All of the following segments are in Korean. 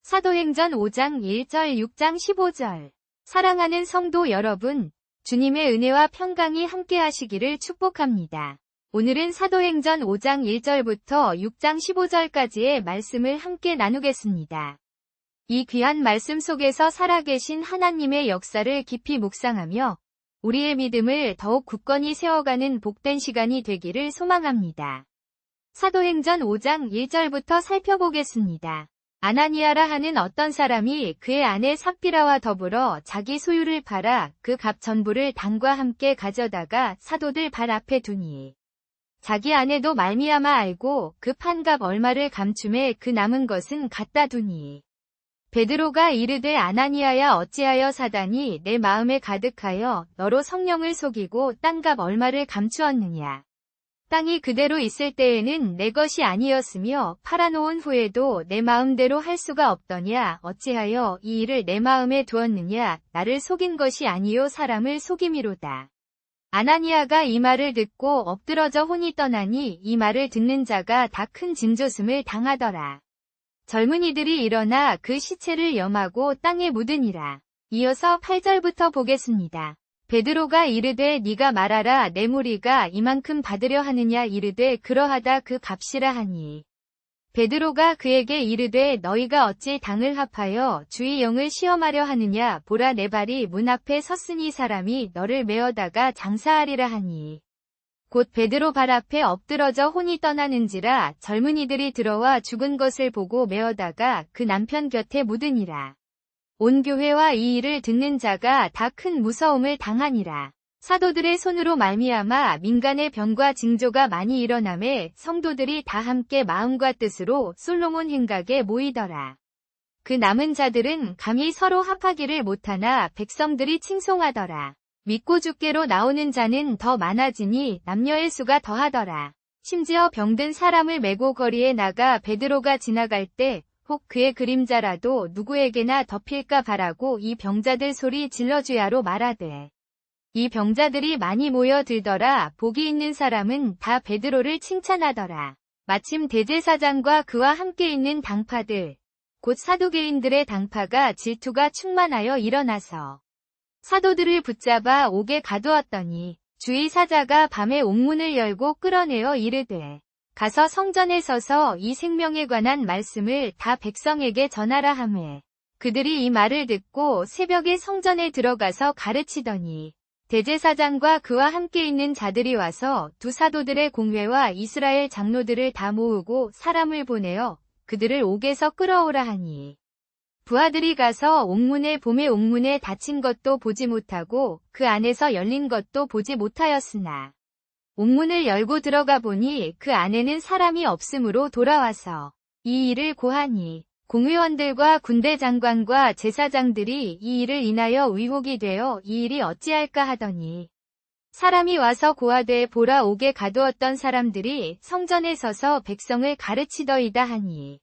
사도행전 5장 1절 6장 15절. 사랑하는 성도 여러분, 주님의 은혜와 평강이 함께하시기를 축복합니다. 오늘은 사도행전 5장 1절부터 6장 15절까지의 말씀을 함께 나누겠습니다. 이 귀한 말씀 속에서 살아계신 하나님의 역사를 깊이 묵상하며 우리의 믿음을 더욱 굳건히 세워가는 복된 시간이 되기를 소망합니다. 사도행전 5장 1절부터 살펴보겠습니다. 아나니아라 하는 어떤 사람이 그의 아내 삽비라와 더불어 자기 소유를 팔아 그 값 전부를 당과 함께 가져다가 사도들 발 앞에 두니 자기 아내도 말미암아 알고 그 판 값 얼마를 감춤해 그 남은 것은 갖다 두니 베드로가 이르되 아나니아야 어찌하여 사단이 내 마음에 가득하여 너로 성령을 속이고 땅값 얼마를 감추었느냐. 땅이 그대로 있을 때에는 내 것이 아니었으며 팔아놓은 후에도 내 마음대로 할 수가 없더냐. 어찌하여 이 일을 내 마음에 두었느냐. 나를 속인 것이 아니요 사람을 속임이로다. 아나니아가 이 말을 듣고 엎드러져 혼이 떠나니 이 말을 듣는 자가 다 큰 진조슴을 당하더라. 젊은이들이 일어나 그 시체를 염하고 땅에 묻으니라. 이어서 8절부터 보겠습니다. 베드로가 이르되 네가 말하라. 내 무리가 이만큼 받으려 하느냐. 이르되 그러하다. 그 값이라 하니 베드로가 그에게 이르되 너희가 어찌 당을 합하여 주의 영을 시험하려 하느냐. 보라 내 발이 문 앞에 섰으니 사람이 너를 메어다가 장사하리라 하니 곧 베드로 발 앞에 엎드러져 혼이 떠나는지라. 젊은이들이 들어와 죽은 것을 보고 메어다가 그 남편 곁에 묻으니라. 온 교회와 이 일을 듣는 자가 다 큰 무서움을 당하니라. 사도들의 손으로 말미암아 민간의 병과 징조가 많이 일어나매 성도들이 다 함께 마음과 뜻으로 솔로몬 행각에 모이더라. 그 남은 자들은 감히 서로 합하기를 못하나 백성들이 칭송하더라. 믿고 주께로 나오는 자는 더 많아지니 남녀의 수가 더하더라. 심지어 병든 사람을 메고 거리에 나가 베드로가 지나갈 때 혹 그의 그림자라도 누구에게나 덮일까 바라고 이 병자들 소리 질러주야로 말하되 이 병자들이 많이 모여들더라. 복이 있는 사람은 다 베드로를 칭찬하더라. 마침 대제사장과 그와 함께 있는 당파들 곧 사두개인들의 당파가 질투가 충만하여 일어나서 사도들을 붙잡아 옥에 가두었더니 주의 사자가 밤에 옥문을 열고 끌어내어 이르되 가서 성전에 서서 이 생명에 관한 말씀을 다 백성에게 전하라 하매 그들이 이 말을 듣고 새벽에 성전에 들어가서 가르치더니 대제사장과 그와 함께 있는 자들이 와서 두 사도들의 공회와 이스라엘 장로들을 다 모으고 사람을 보내어 그들을 옥에서 끌어오라 하니 부하들이 가서 옥문에 봄에 옥문에 닫힌 것도 보지 못하고 그 안에서 열린 것도 보지 못하였으나 옥문을 열고 들어가 보니 그 안에는 사람이 없으므로 돌아와서 이 일을 고하니 공의원들과 군대 장관과 제사장들이 이 일을 인하여 의혹이 되어 이 일이 어찌할까 하더니 사람이 와서 고하되 보라 옥에 가두었던 사람들이 성전에 서서 백성을 가르치더이다 하니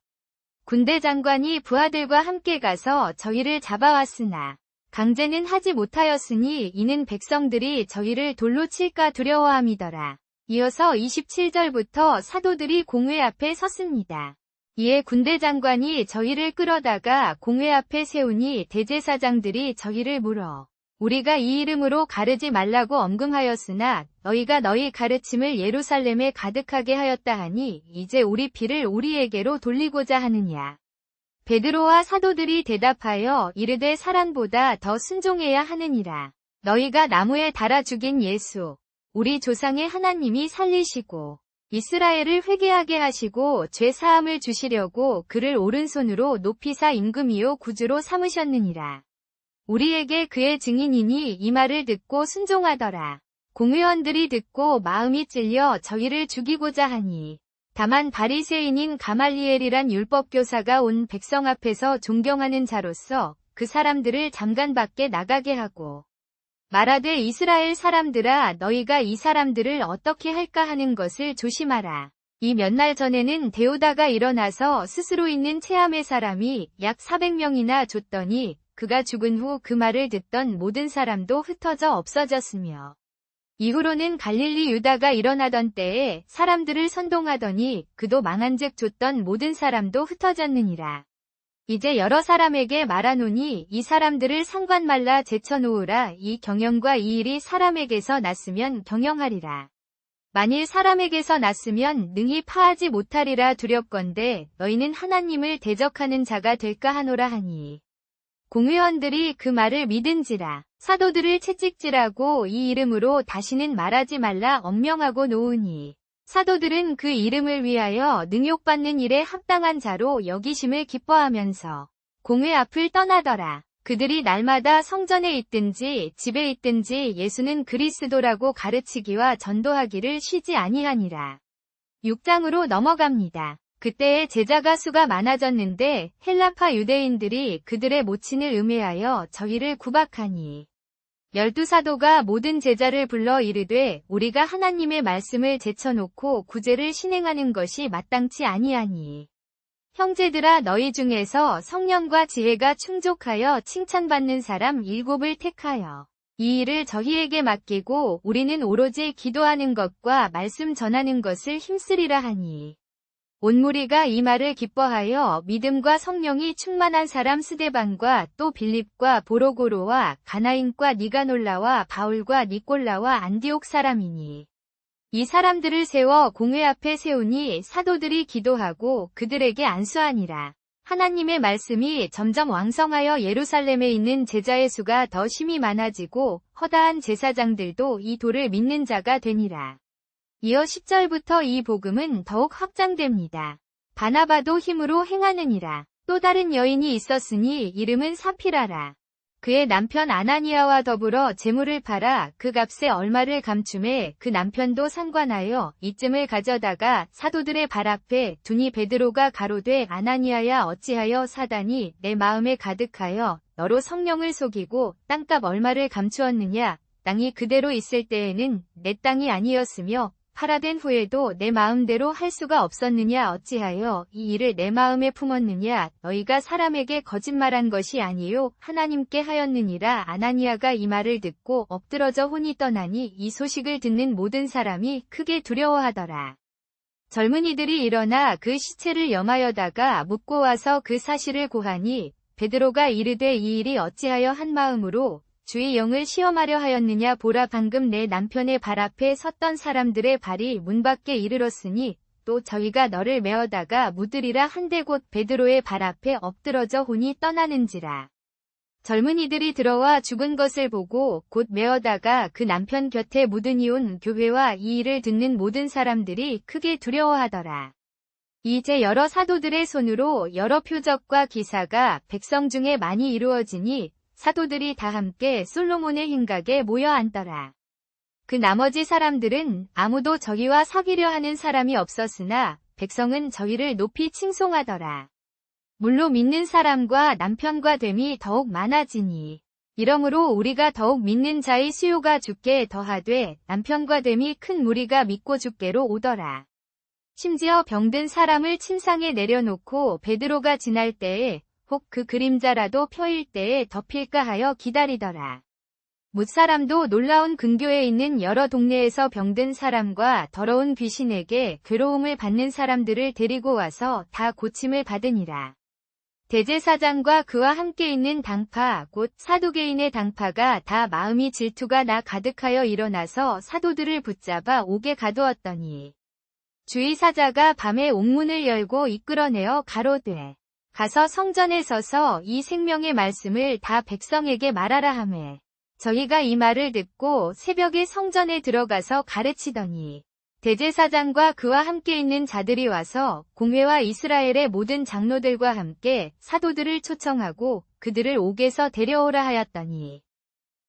군대 장관이 부하들과 함께 가서 저희를 잡아왔으나 강제는 하지 못하였으니 이는 백성들이 저희를 돌로 칠까 두려워함이더라. 이어서 27절부터 사도들이 공회 앞에 섰습니다. 이에 군대 장관이 저희를 끌어다가 공회 앞에 세우니 대제사장들이 저희를 물어 우리가 이 이름으로 가르지 말라고 엄금하였으나 너희가 너희 가르침을 예루살렘에 가득하게 하였다 하니 이제 우리 피를 우리에게로 돌리고자 하느냐. 베드로와 사도들이 대답하여 이르되 사람보다 더 순종해야 하느니라. 너희가 나무에 달아 죽인 예수 우리 조상의 하나님이 살리시고 이스라엘을 회개하게 하시고 죄 사함을 주시려고 그를 오른손으로 높이사 임금이요 구주로 삼으셨느니라. 우리에게 그의 증인이니 이 말을 듣고 순종하더라. 공의원들이 듣고 마음이 찔려 저희를 죽이고자 하니 다만 바리새인인 가말리엘이란 율법교사가 온 백성 앞에서 존경하는 자로서 그 사람들을 잠깐 밖에 나가게 하고 말하되 이스라엘 사람들아 너희가 이 사람들을 어떻게 할까 하는 것을 조심하라. 이 몇 날 전에는 데오다가 일어나서 스스로 있는 체함의 사람이 약 400명이나 줬더니 그가 죽은 후 그 말을 듣던 모든 사람도 흩어져 없어졌으며 이후로는 갈릴리 유다가 일어나던 때에 사람들을 선동하더니 그도 망한즉 줬던 모든 사람도 흩어졌느니라. 이제 여러 사람에게 말하노니 이 사람들을 상관 말라 제쳐놓으라. 이 경영과 이 일이 사람에게서 났으면 경영하리라. 만일 사람에게서 났으면 능히 파하지 못하리라. 두렵건대 너희는 하나님을 대적하는 자가 될까 하노라 하니 공회원들이 그 말을 믿은지라. 사도들을 채찍질하고 이 이름으로 다시는 말하지 말라 엄명하고 놓으니 사도들은 그 이름을 위하여 능욕받는 일에 합당한 자로 여기심을 기뻐하면서 공회 앞을 떠나더라. 그들이 날마다 성전에 있든지 집에 있든지 예수는 그리스도라고 가르치기와 전도하기를 쉬지 아니하니라. 6장으로 넘어갑니다. 그때에 제자가 수가 많아졌는데 헬라파 유대인들이 그들의 모친을 음해하여 저희를 구박하니 12사도가 모든 제자를 불러 이르되 우리가 하나님의 말씀을 제쳐놓고 구제를 신행하는 것이 마땅치 아니하니 형제들아 너희 중에서 성령과 지혜가 충족하여 칭찬받는 사람 7을 택하여 이 일을 저희에게 맡기고 우리는 오로지 기도하는 것과 말씀 전하는 것을 힘쓰리라 하니 온 무리가 이 말을 기뻐하여 믿음과 성령이 충만한 사람 스데반과 또 빌립과 보로고로와 가나인과 니가놀라와 바울과 니꼴라와 안디옥 사람이니 이 사람들을 세워 공회 앞에 세우니 사도들이 기도하고 그들에게 안수하니라. 하나님의 말씀이 점점 왕성하여 예루살렘에 있는 제자의 수가 더 심히 많아지고 허다한 제사장들도 이 도를 믿는 자가 되니라. 이어 10절부터 이 복음은 더욱 확장됩니다. 바나바도 힘으로 행하느니라. 또 다른 여인이 있었으니 이름은 사피라라. 그의 남편 아나니아와 더불어 재물을 팔아 그 값에 얼마를 감춤해 그 남편도 상관하여 이쯤을 가져다가 사도들의 발 앞에 두니 베드로가 가로되 아나니아야 어찌하여 사단이 내 마음에 가득하여 너로 성령을 속이고 땅값 얼마를 감추었느냐. 땅이 그대로 있을 때에는 내 땅이 아니었으며 팔아된 후에도 내 마음대로 할 수가 없었느냐. 어찌하여 이 일을 내 마음에 품었느냐. 너희가 사람에게 거짓말한 것이 아니요 하나님께 하였느니라. 아나니아가 이 말을 듣고 엎드러져 혼이 떠나니 이 소식을 듣는 모든 사람이 크게 두려워하더라. 젊은이들이 일어나 그 시체를 염하여다가 묻고 와서 그 사실을 고하니 베드로가 이르되 이 일이 어찌하여 한 마음으로 주의 영을 시험하려 하였느냐. 보라 방금 내 남편의 발 앞에 섰던 사람들의 발이 문 밖에 이르렀으니 또 저희가 너를 메어다가 묻으리라 한데 곧 베드로의 발 앞에 엎드러져 혼이 떠나는지라. 젊은이들이 들어와 죽은 것을 보고 곧 메어다가 그 남편 곁에 묻으니 온 교회와 이 일을 듣는 모든 사람들이 크게 두려워하더라. 이제 여러 사도들의 손으로 여러 표적과 기사가 백성 중에 많이 이루어지니 사도들이 다 함께 솔로몬의 흰각에 모여 앉더라. 그 나머지 사람들은 아무도 저희와 사귀려 하는 사람이 없었으나 백성은 저희를 높이 칭송하더라. 물로 믿는 사람과 남편과 됨이 더욱 많아지니 이러므로 우리가 더욱 믿는 자의 수요가 주께 더하되 남편과 됨이 큰 무리가 믿고 주께로 오더라. 심지어 병든 사람을 침상에 내려놓고 베드로가 지날 때에 혹 그 그림자라도 펴일 때에 덮일까 하여 기다리더라. 뭇사람도 놀라운 근교에 있는 여러 동네에서 병든 사람과 더러운 귀신에게 괴로움을 받는 사람들을 데리고 와서 다 고침을 받으니라. 대제사장과 그와 함께 있는 당파 곧 사두개인의 당파가 다 마음이 질투가 나 가득하여 일어나서 사도들을 붙잡아 옥에 가두었더니 주의사자가 밤에 옥문을 열고 이끌어내어 가로되 가서 성전에 서서 이 생명의 말씀을 다 백성에게 말하라 하매 저희가 이 말을 듣고 새벽에 성전에 들어가서 가르치더니 대제사장과 그와 함께 있는 자들이 와서 공회와 이스라엘의 모든 장로들과 함께 사도들을 초청하고 그들을 옥에서 데려오라 하였더니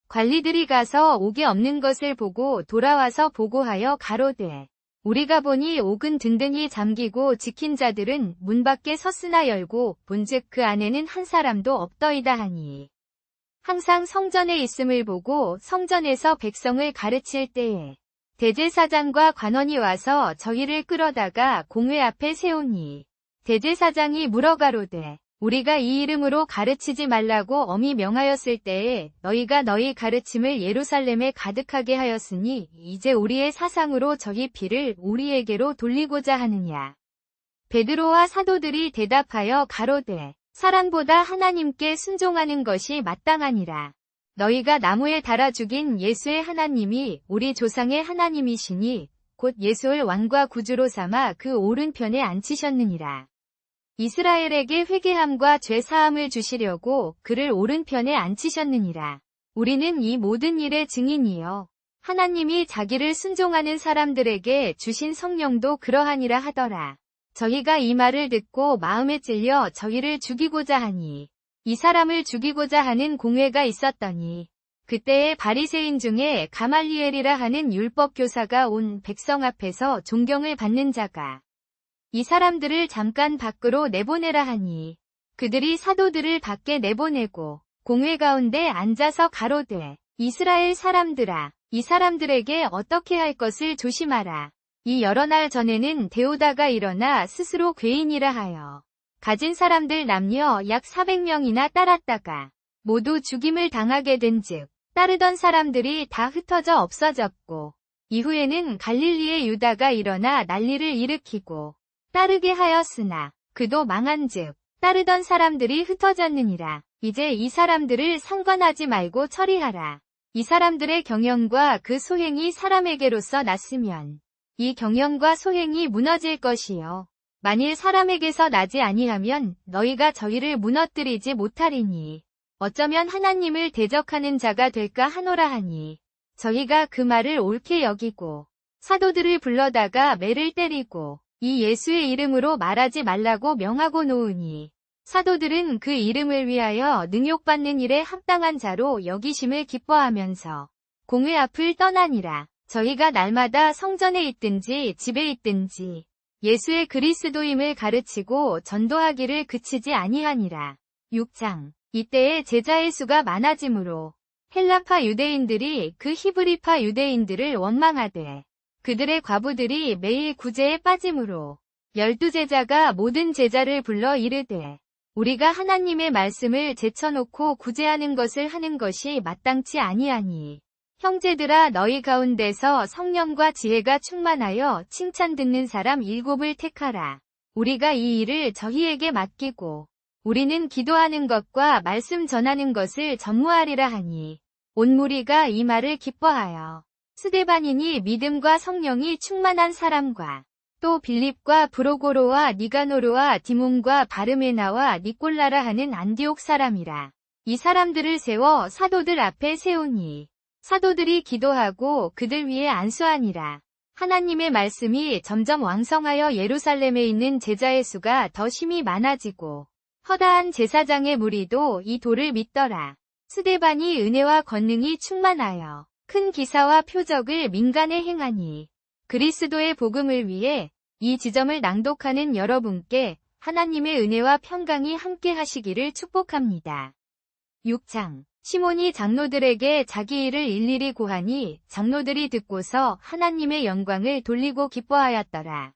관리들이 가서 옥에 없는 것을 보고 돌아와서 보고하여 가로되 우리가 보니 옥은 든든히 잠기고 지킨 자들은 문 밖에 섰으나 열고 본즉 그 안에는 한 사람도 없더이다 하니 항상 성전에 있음을 보고 성전에서 백성을 가르칠 때에 대제사장과 관원이 와서 저희를 끌어다가 공회 앞에 세우니 대제사장이 물어가로되 우리가 이 이름으로 가르치지 말라고 엄히 명하였을 때에 너희가 너희 가르침을 예루살렘에 가득하게 하였으니 이제 우리의 사상으로 저희 피를 우리에게로 돌리고자 하느냐. 베드로와 사도들이 대답하여 가로되 사람보다 하나님께 순종하는 것이 마땅하니라. 너희가 나무에 달아 죽인 예수의 하나님이 우리 조상의 하나님이시니 곧 예수를 왕과 구주로 삼아 그 오른편에 앉히셨느니라. 이스라엘에게 회개함과 죄 사함을 주시려고 그를 오른편에 앉히셨느니라. 우리는 이 모든 일의 증인이요 하나님이 자기를 순종하는 사람들에게 주신 성령도 그러하니라 하더라. 저희가 이 말을 듣고 마음에 찔려 저희를 죽이고자 하니 이 사람을 죽이고자 하는 공회가 있었더니 그때에 바리새인 중에 가말리엘이라 하는 율법 교사가 온 백성 앞에서 존경을 받는 자가 이 사람들을 잠깐 밖으로 내보내라 하니 그들이 사도들을 밖에 내보내고 공회 가운데 앉아서 가로되 이스라엘 사람들아 이 사람들에게 어떻게 할 것을 조심하라. 이 여러 날 전에는 데오다가 일어나 스스로 괴인이라 하여 가진 사람들 남녀 약 400명이나 따랐다가 모두 죽임을 당하게 된즉 따르던 사람들이 다 흩어져 없어졌고 이후에는 갈릴리의 유다가 일어나 난리를 일으키고 따르게 하였으나 그도 망한즉 따르던 사람들이 흩어졌느니라. 이제 이 사람들을 상관하지 말고 처리하라. 이 사람들의 경영과 그 소행이 사람에게로서 났으면 이 경영과 소행이 무너질 것이요 만일 사람에게서 나지 아니하면 너희가 저희를 무너뜨리지 못하리니 어쩌면 하나님을 대적하는 자가 될까 하노라 하니 저희가 그 말을 옳게 여기고 사도들을 불러다가 매를 때리고 이 예수의 이름으로 말하지 말라고 명하고 놓으니 사도들은 그 이름을 위하여 능욕받는 일에 합당한 자로 여기심을 기뻐하면서 공회 앞을 떠나니라. 저희가 날마다 성전에 있든지 집에 있든지 예수의 그리스도임을 가르치고 전도하기를 그치지 아니하니라. 6장 이때에 제자의 수가 많아지므로 헬라파 유대인들이 그 히브리파 유대인들을 원망하되 그들의 과부들이 매일 구제에 빠짐으로 12제자가 모든 제자를 불러 이르되 우리가 하나님의 말씀을 제쳐놓고 구제하는 것을 하는 것이 마땅치 아니하니 형제들아 너희 가운데서 성령과 지혜가 충만하여 칭찬 듣는 사람 7을 택하라. 우리가 이 일을 저희에게 맡기고 우리는 기도하는 것과 말씀 전하는 것을 전무하리라 하니 온 무리가 이 말을 기뻐하여 스데반인이 믿음과 성령이 충만한 사람과 또 빌립과 브로고로와 니가노르와 디몬과 바르메나와 니꼴라라 하는 안디옥 사람이라. 이 사람들을 세워 사도들 앞에 세우니 사도들이 기도하고 그들 위에 안수하니라. 하나님의 말씀이 점점 왕성하여 예루살렘에 있는 제자의 수가 더 심히 많아지고 허다한 제사장의 무리도 이 도를 믿더라. 스데반이 은혜와 권능이 충만하여 큰 기사와 표적을 민간에 행하니 그리스도의 복음을 위해 이 지점을 낭독하는 여러분께 하나님의 은혜와 평강이 함께 하시기를 축복합니다. 6장 시몬이 장로들에게 자기 일을 일일이 고하니 장로들이 듣고서 하나님의 영광을 돌리고 기뻐하였더라.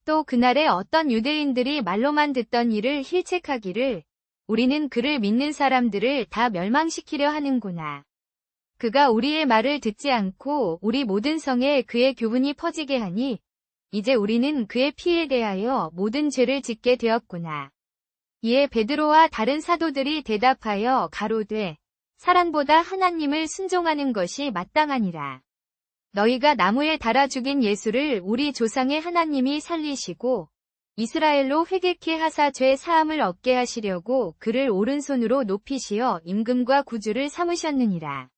또 그날에 어떤 유대인들이 말로만 듣던 일을 힐책하기를 우리는 그를 믿는 사람들을 다 멸망시키려 하는구나. 그가 우리의 말을 듣지 않고 우리 모든 성에 그의 교훈이 퍼지게 하니 이제 우리는 그의 피에 대하여 모든 죄를 짓게 되었구나. 이에 베드로와 다른 사도들이 대답하여 가로되 사람보다 하나님을 순종하는 것이 마땅하니라. 너희가 나무에 달아 죽인 예수를 우리 조상의 하나님이 살리시고 이스라엘로 회개케 하사 죄 사함을 얻게 하시려고 그를 오른손으로 높이시어 임금과 구주를 삼으셨느니라.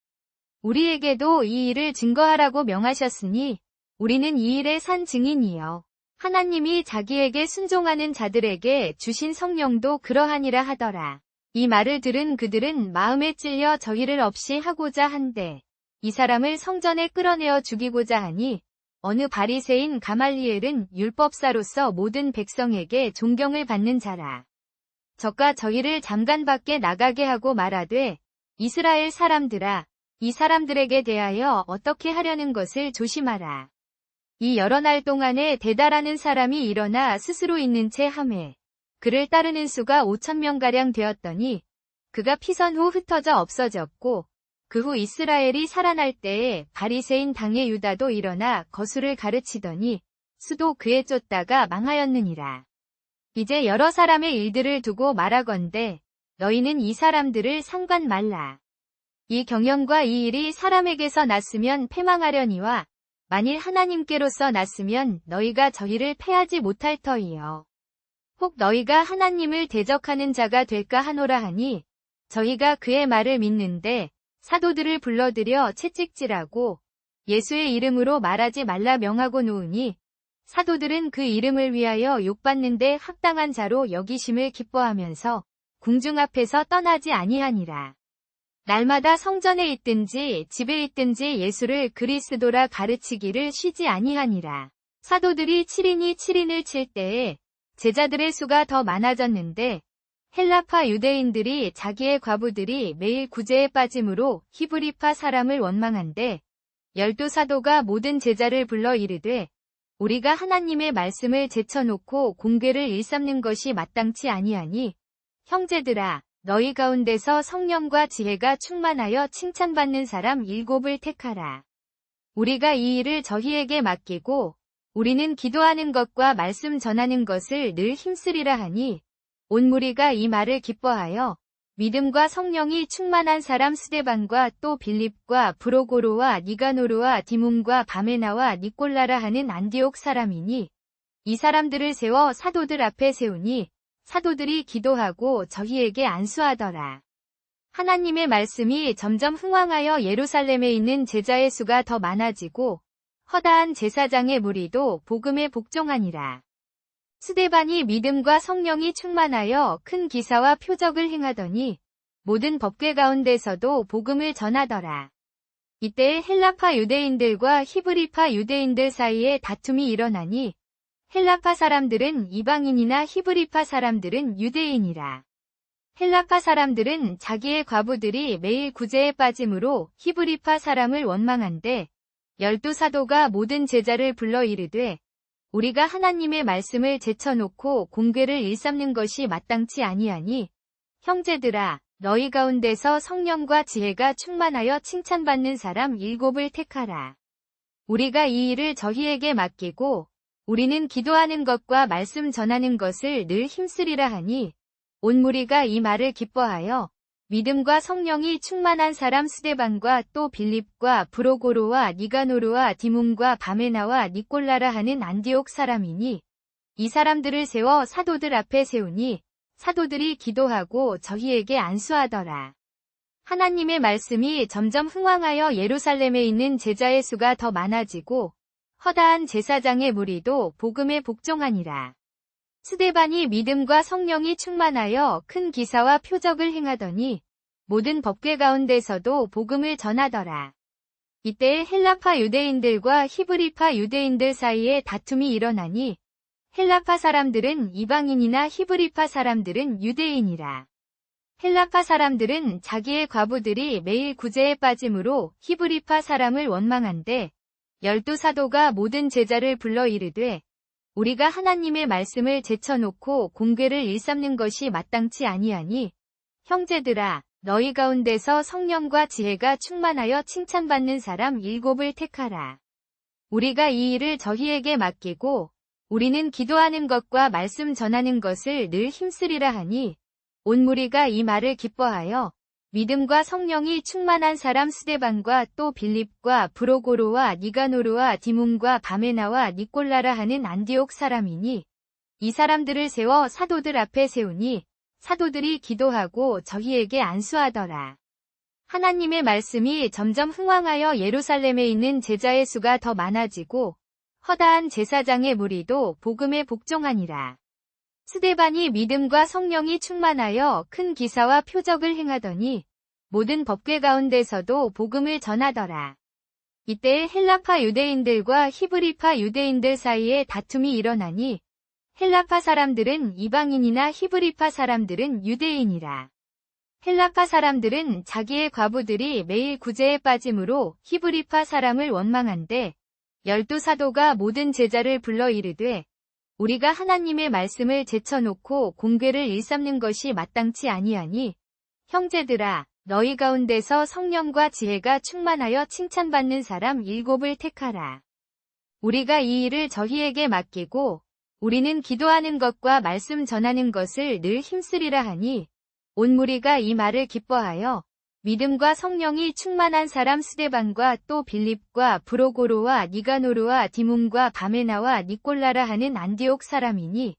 우리에게도 이 일을 증거하라고 명하셨으니 우리는 이 일의 산 증인이요 하나님이 자기에게 순종하는 자들에게 주신 성령도 그러하니라 하더라. 이 말을 들은 그들은 마음에 찔려 저희를 없이 하고자 한데 이 사람을 성전에 끌어내어 죽이고자 하니 어느 바리새인 가말리엘은 율법사로서 모든 백성에게 존경을 받는 자라. 저가 저희를 잠깐 밖에 나가게 하고 말하되 이스라엘 사람들아 이 사람들에게 대하여 어떻게 하려는 것을 조심하라. 이 여러 날 동안에 대다라는 사람이 일어나 스스로 있는 채 하매 그를 따르는 수가 5,000명가량 되었더니 그가 피선 후 흩어져 없어졌고 그 후 이스라엘이 살아날 때에 바리새인 당의 유다도 일어나 거수를 가르치더니 수도 그에 쫓다가 망하였느니라. 이제 여러 사람의 일들을 두고 말하건대 너희는 이 사람들을 상관 말라. 이 경영과 이 일이 사람에게서 났으면 패망하려니와 만일 하나님께로서 났으면 너희가 저희를 패하지 못할 터이요. 혹 너희가 하나님을 대적하는 자가 될까 하노라 하니 저희가 그의 말을 믿는데 사도들을 불러들여 채찍질하고 예수의 이름으로 말하지 말라 명하고 놓으니 사도들은 그 이름을 위하여 욕받는데 합당한 자로 여기심을 기뻐하면서 궁중 앞에서 떠나지 아니하니라. 날마다 성전에 있든지 집에 있든지 예수를 그리스도라 가르치기를 쉬지 아니하니라. 사도들이 7인이 7인을 칠 때에 제자들의 수가 더 많아졌는데 헬라파 유대인들이 자기의 과부들이 매일 구제에 빠짐으로 히브리파 사람을 원망한데 12사도가 모든 제자를 불러 이르되 우리가 하나님의 말씀을 제쳐놓고 공궤를 일삼는 것이 마땅치 아니하니 형제들아 너희 가운데서 성령과 지혜가 충만하여 칭찬받는 사람 7을 택하라. 우리가 이 일을 저희에게 맡기고 우리는 기도하는 것과 말씀 전하는 것을 늘 힘쓰리라 하니 온 무리가 이 말을 기뻐하여 믿음과 성령이 충만한 사람 스데반과 또 빌립과 브로고로와 니가노르와 디몬과 바메나와 니꼴라라 하는 안디옥 사람이니 이 사람들을 세워 사도들 앞에 세우니 사도들이 기도하고 저희에게 안수하더라. 하나님의 말씀이 점점 흥왕하여 예루살렘에 있는 제자의 수가 더 많아지고 허다한 제사장의 무리도 복음에 복종하니라. 스데반이 믿음과 성령이 충만하여 큰 기사와 표적을 행하더니 모든 법궤 가운데서도 복음을 전하더라. 이때 헬라파 유대인들과 히브리파 유대인들 사이에 다툼이 일어나니 헬라파 사람들은 이방인이나 히브리파 사람들은 유대인이라. 헬라파 사람들은 자기의 과부들이 매일 구제에 빠짐으로 히브리파 사람을 원망한데 12사도가 모든 제자를 불러 이르되 우리가 하나님의 말씀을 제쳐놓고 공궤를 일삼는 것이 마땅치 아니하니 형제들아 너희 가운데서 성령과 지혜가 충만하여 칭찬받는 사람 7을 택하라. 우리가 이 일을 저희에게 맡기고 우리는 기도하는 것과 말씀 전하는 것을 늘 힘쓰리라 하니 온 무리가 이 말을 기뻐하여 믿음과 성령이 충만한 사람 스데반과 또 빌립과 브로고로와 니가노르와 디몬과 바메나와 니꼴라라 하는 안디옥 사람이니 이 사람들을 세워 사도들 앞에 세우니 사도들이 기도하고 저희에게 안수하더라. 하나님의 말씀이 점점 흥왕하여 예루살렘에 있는 제자의 수가 더 많아지고 허다한 제사장의 무리도 복음에 복종하니라. 스데반이 믿음과 성령이 충만하여 큰 기사와 표적을 행하더니 모든 법궤 가운데서도 복음을 전하더라. 이때 헬라파 유대인들과 히브리파 유대인들 사이에 다툼이 일어나니 헬라파 사람들은 이방인이나 히브리파 사람들은 유대인이라. 헬라파 사람들은 자기의 과부들이 매일 구제에 빠짐으로 히브리파 사람을 원망한데 12사도가 모든 제자를 불러 이르되 우리가 하나님의 말씀을 제쳐놓고 공궤를 일삼는 것이 마땅치 아니하니 형제들아 너희 가운데서 성령과 지혜가 충만하여 칭찬받는 사람 7을 택하라. 우리가 이 일을 저희에게 맡기고 우리는 기도하는 것과 말씀 전하는 것을 늘 힘쓰리라 하니 온 무리가 이 말을 기뻐하여 믿음과 성령이 충만한 사람 스데반과 또 빌립과 브로고로와 니가노르와 디몬과 바메나와 니꼴라라 하는 안디옥 사람이니 이 사람들을 세워 사도들 앞에 세우니 사도들이 기도하고 저희에게 안수하더라. 하나님의 말씀이 점점 흥왕하여 예루살렘에 있는 제자의 수가 더 많아지고 허다한 제사장의 무리도 복음에 복종하니라. 스데반이 믿음과 성령이 충만하여 큰 기사와 표적을 행하더니 모든 법궤 가운데서도 복음을 전하더라. 이때 헬라파 유대인들과 히브리파 유대인들 사이에 다툼이 일어나니 헬라파 사람들은 이방인이나 히브리파 사람들은 유대인이라. 헬라파 사람들은 자기의 과부들이 매일 구제에 빠짐으로 히브리파 사람을 원망한데 12사도가 모든 제자를 불러 이르되 우리가 하나님의 말씀을 제쳐놓고 공궤를 일삼는 것이 마땅치 아니하니 형제들아 너희 가운데서 성령과 지혜가 충만하여 칭찬받는 사람 7을 택하라. 우리가 이 일을 저희에게 맡기고 우리는 기도하는 것과 말씀 전하는 것을 늘 힘쓰리라 하니 온 무리가 이 말을 기뻐하여 믿음과 성령이 충만한 사람 스데반과 또 빌립과 브로고로와 니가노르와 디몬과 바메나와 니콜라라 하는 안디옥 사람이니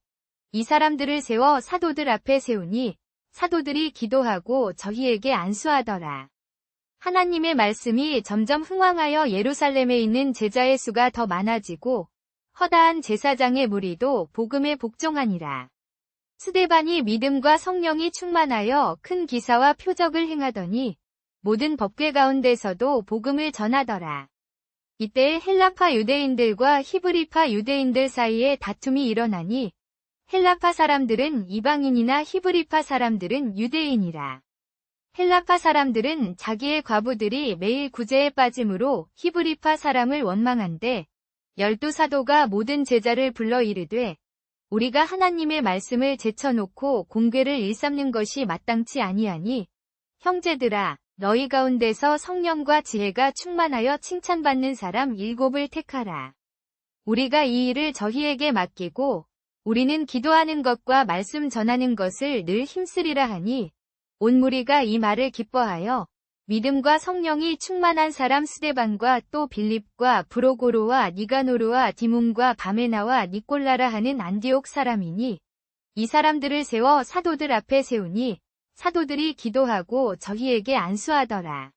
이 사람들을 세워 사도들 앞에 세우니 사도들이 기도하고 저희에게 안수하더라. 하나님의 말씀이 점점 흥왕하여 예루살렘에 있는 제자의 수가 더 많아지고 허다한 제사장의 무리도 복음에 복종하니라. 스데반이 믿음과 성령이 충만하여 큰 기사와 표적을 행하더니 모든 법궤 가운데서도 복음을 전하더라. 이때 헬라파 유대인들과 히브리파 유대인들 사이에 다툼이 일어나니 헬라파 사람들은 이방인이나 히브리파 사람들은 유대인이라. 헬라파 사람들은 자기의 과부들이 매일 구제에 빠짐으로 히브리파 사람을 원망한데 12사도가 모든 제자를 불러 이르되 우리가 하나님의 말씀을 제쳐놓고 공궤를 일삼는 것이 마땅치 아니하니 형제들아 너희 가운데서 성령과 지혜가 충만하여 칭찬받는 사람 7을 택하라. 우리가 이 일을 저희에게 맡기고 우리는 기도하는 것과 말씀 전하는 것을 늘 힘쓰리라 하니 온 무리가 이 말을 기뻐하여 믿음과 성령이 충만한 사람 스데반과 또 빌립과 브로고로와 니가노르와 디몬과 바메나와 니콜라라 하는 안디옥 사람이니 이 사람들을 세워 사도들 앞에 세우니 사도들이 기도하고 저희에게 안수하더라.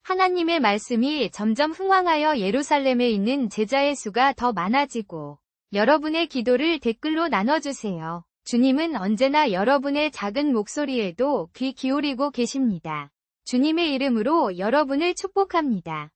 하나님의 말씀이 점점 흥왕하여 예루살렘에 있는 제자의 수가 더 많아지고 여러분의 기도를 댓글로 나눠주세요. 주님은 언제나 여러분의 작은 목소리에도 귀 기울이고 계십니다. 주님의 이름으로 여러분을 축복합니다.